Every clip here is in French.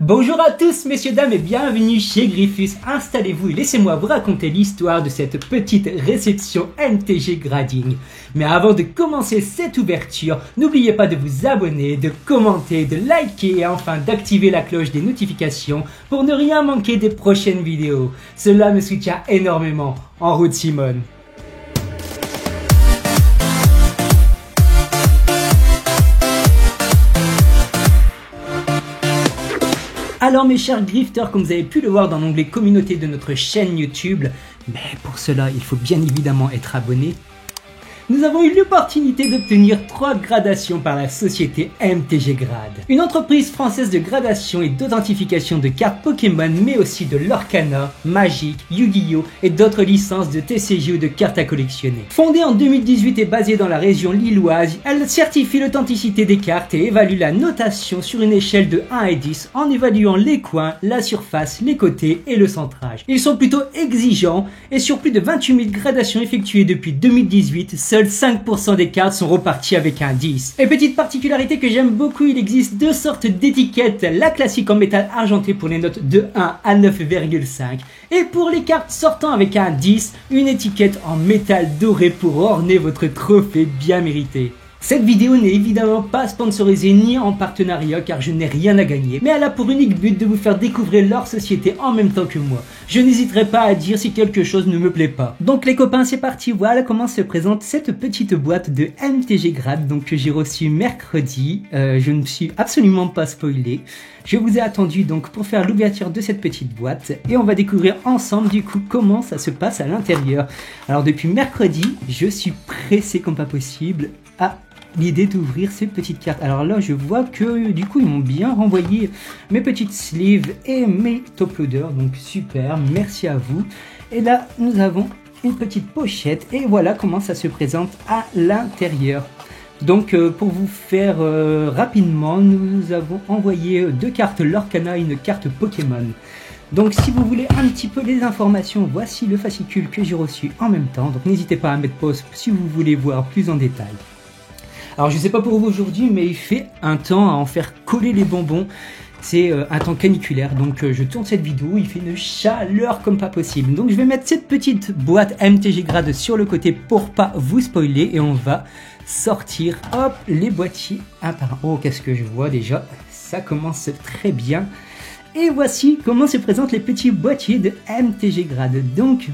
Bonjour à tous messieurs dames et bienvenue chez Griffus. Installez-vous et laissez-moi vous raconter l'histoire de cette petite réception MTG Grading. Mais avant de commencer cette ouverture, n'oubliez pas de vous abonner, de commenter, de liker et enfin d'activer la cloche des notifications pour ne rien manquer des prochaines vidéos. Cela me soutient énormément. En route Simone. Alors mes chers grifters, comme vous avez pu le voir dans l'onglet communauté de notre chaîne YouTube, mais pour cela il faut bien évidemment être abonné. Nous avons eu l'opportunité d'obtenir 3 gradations par la société MTG Grad. Une entreprise française de gradation et d'authentification de cartes Pokémon, mais aussi de l'Orcana, Magic, Yu-Gi-Oh! Et d'autres licences de TCG ou de cartes à collectionner. Fondée en 2018 et basée dans la région lilloise, elle certifie l'authenticité des cartes et évalue la notation sur une échelle de 1 et 10 en évaluant les coins, la surface, les côtés et le centrage. Ils sont plutôt exigeants et sur plus de 28 000 gradations effectuées depuis 2018, seuls 5% des cartes sont reparties avec un 10. Et petite particularité que j'aime beaucoup, il existe 2 sortes d'étiquettes. La classique en métal argenté pour les notes de 1 à 9,5. Et pour les cartes sortant avec un 10, une étiquette en métal doré pour orner votre trophée bien mérité. Cette vidéo n'est évidemment pas sponsorisée ni en partenariat car je n'ai rien à gagner, mais elle a pour unique but de vous faire découvrir leur société en même temps que moi. Je n'hésiterai pas à dire si quelque chose ne me plaît pas. Donc les copains, c'est parti, voilà comment se présente cette petite boîte de MTG Grad donc que j'ai reçue mercredi. Je ne suis absolument pas spoilé. Je vous ai attendu donc pour faire l'ouverture de cette petite boîte et on va découvrir ensemble du coup comment ça se passe à l'intérieur. Alors depuis mercredi, je suis pressé comme pas possible à l'idée d'ouvrir ces petites cartes. Alors là je vois que du coup ils m'ont bien renvoyé mes petites sleeves et mes top loaders, donc super, merci à vous. Et là nous avons une petite pochette et voilà comment ça se présente à l'intérieur. Donc pour vous faire rapidement, nous avons envoyé 2 cartes Lorcana et une carte Pokémon. Donc si vous voulez un petit peu les informations, voici le fascicule que j'ai reçu en même temps. Donc n'hésitez pas à mettre pause si vous voulez voir plus en détail. Alors je sais pas pour vous aujourd'hui, mais il fait un temps à en faire coller les bonbons. C'est un temps caniculaire, donc je tourne cette vidéo, il fait une chaleur comme pas possible. Donc je vais mettre cette petite boîte MTG Grad sur le côté pour pas vous spoiler et on va sortir, hop, les boîtiers un par un. Oh, qu'est-ce que je vois déjà, ça commence très bien. Et voici comment se présentent les petits boîtiers de MTG Grad. Donc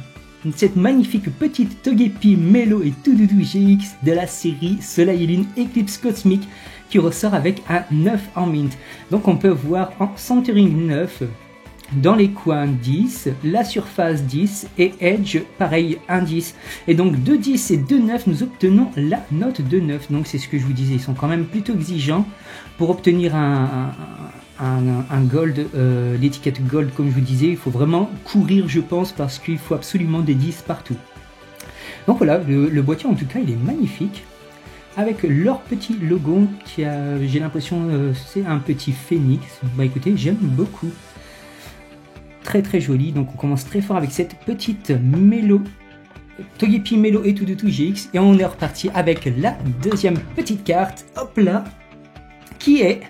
cette magnifique petite Togepi Melo et Toudoudou GX de la série Soleil et Lune Eclipse Cosmique qui ressort avec un 9 en mint. Donc on peut voir en centering 9, dans les coins 10, la surface 10 et Edge pareil 1 10. Et donc de 10 et de 9 nous obtenons la note de 9. Donc c'est ce que je vous disais, ils sont quand même plutôt exigeants pour obtenir un gold, l'étiquette gold comme je vous disais, il faut vraiment courir je pense parce qu'il faut absolument des 10 partout. Donc voilà, le boîtier en tout cas il est magnifique avec leur petit logo qui a, j'ai l'impression c'est un petit phénix. Bah écoutez, j'aime beaucoup, très très joli. Donc on commence très fort avec cette petite Melo, Togepi Melo et Toudoudou GX et on est reparti avec la deuxième petite carte, hop là, qui est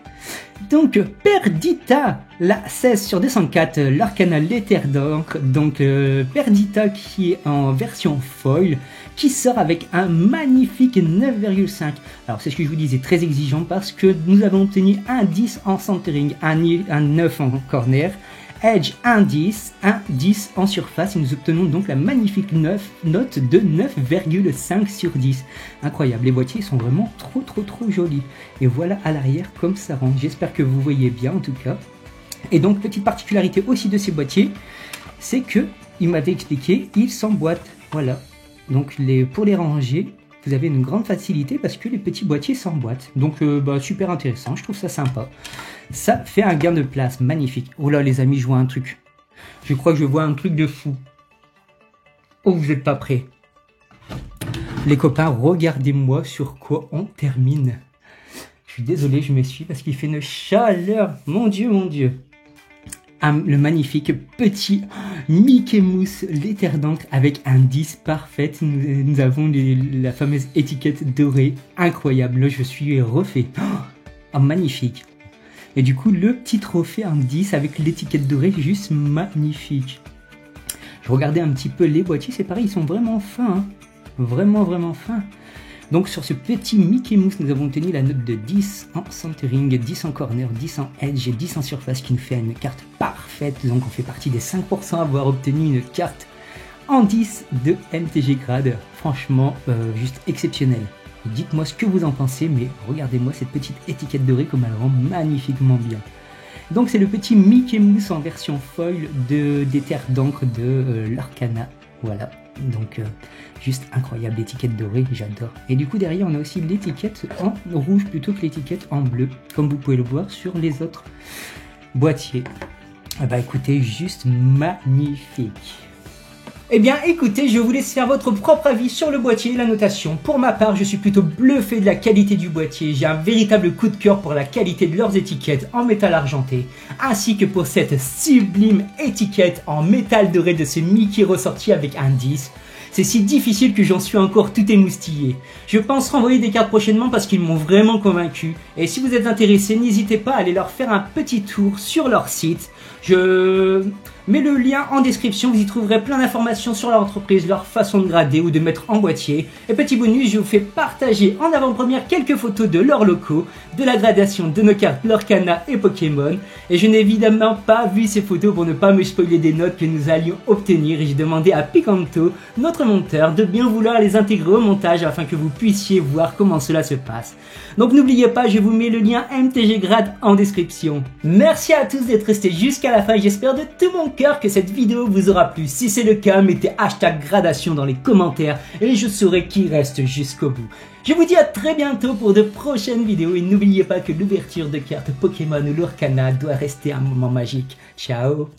donc Perdita, la 16 sur 204, l'Arcana L'éther d'encre, donc Perdita qui est en version foil, qui sort avec un magnifique 9,5. Alors c'est ce que je vous disais, très exigeant parce que nous avons obtenu un 10 en centering, un 9 en corner, Edge 1 10, un 10 en surface et nous obtenons donc la magnifique note de 9,5 sur 10. Incroyable, les boîtiers sont vraiment trop jolis. Et voilà à l'arrière comme ça rend. J'espère que vous voyez bien en tout cas. Et donc petite particularité aussi de ces boîtiers, c'est que il m'avait expliqué, ils s'emboîtent. Voilà. Donc pour les ranger, vous avez une grande facilité parce que les petits boîtiers s'emboîtent. Donc super intéressant, je trouve ça sympa. Ça fait un gain de place magnifique. Oh là les amis, je vois un truc. Je crois que je vois un truc de fou. Oh, vous n'êtes pas prêts. Les copains, regardez-moi sur quoi on termine. Je suis désolé, je m'essuie parce qu'il fait une chaleur. Mon Dieu, mon Dieu. Le magnifique petit Mickey Mouse L'éther d'encre avec un 10 parfait. Nous avons la fameuse étiquette dorée. Incroyable, là je suis refait. Oh, magnifique. Et du coup, le petit trophée en 10 avec l'étiquette dorée, juste magnifique. Je regardais un petit peu les boîtiers, c'est pareil, ils sont vraiment fins, hein. Vraiment fins. Donc sur ce petit Mickey Mouse, nous avons obtenu la note de 10 en centering, 10 en corner, 10 en edge et 10 en surface, qui nous fait une carte parfaite. Donc on fait partie des 5% à avoir obtenu une carte en 10 de MTG Grad. Franchement, juste exceptionnel. Dites-moi ce que vous en pensez, mais regardez-moi cette petite étiquette dorée comme elle rend magnifiquement bien. Donc c'est le petit Mickey Mouse en version foil des terres d'encre de l'Arcana. Voilà, donc juste incroyable, l'étiquette dorée, j'adore. Et du coup derrière on a aussi l'étiquette en rouge plutôt que l'étiquette en bleu, comme vous pouvez le voir sur les autres boîtiers. Ah bah écoutez, juste magnifique. Eh bien écoutez, je vous laisse faire votre propre avis sur le boîtier et la notation. Pour ma part, je suis plutôt bluffé de la qualité du boîtier. J'ai un véritable coup de cœur pour la qualité de leurs étiquettes en métal argenté, ainsi que pour cette sublime étiquette en métal doré de ce Mickey ressorti avec un 10. C'est si difficile que j'en suis encore tout émoustillé. Je pense renvoyer des cartes prochainement parce qu'ils m'ont vraiment convaincu. Et si vous êtes intéressé, n'hésitez pas à aller leur faire un petit tour sur leur site. Je mets le lien en description, vous y trouverez plein d'informations sur leur entreprise, leur façon de grader ou de mettre en boîtier. Et petit bonus, je vous fais partager en avant-première quelques photos de leurs locaux, de la gradation de nos cartes Lorcana et Pokémon. Et je n'ai évidemment pas vu ces photos pour ne pas me spoiler des notes que nous allions obtenir. Et j'ai demandé à Picanto, notre monteur, de bien vouloir les intégrer au montage afin que vous puissiez voir comment cela se passe. Donc n'oubliez pas, je vous mets le lien MTG Grad en description. Merci à tous d'être restés jusqu'à la fin. J'espère de tout mon cœur que cette vidéo vous aura plu. Si c'est le cas, mettez #gradation dans les commentaires et je saurai qui reste jusqu'au bout. Je vous dis à très bientôt pour de prochaines vidéos et n'oubliez pas que l'ouverture de cartes Pokémon ou Lorcana doit rester un moment magique. Ciao.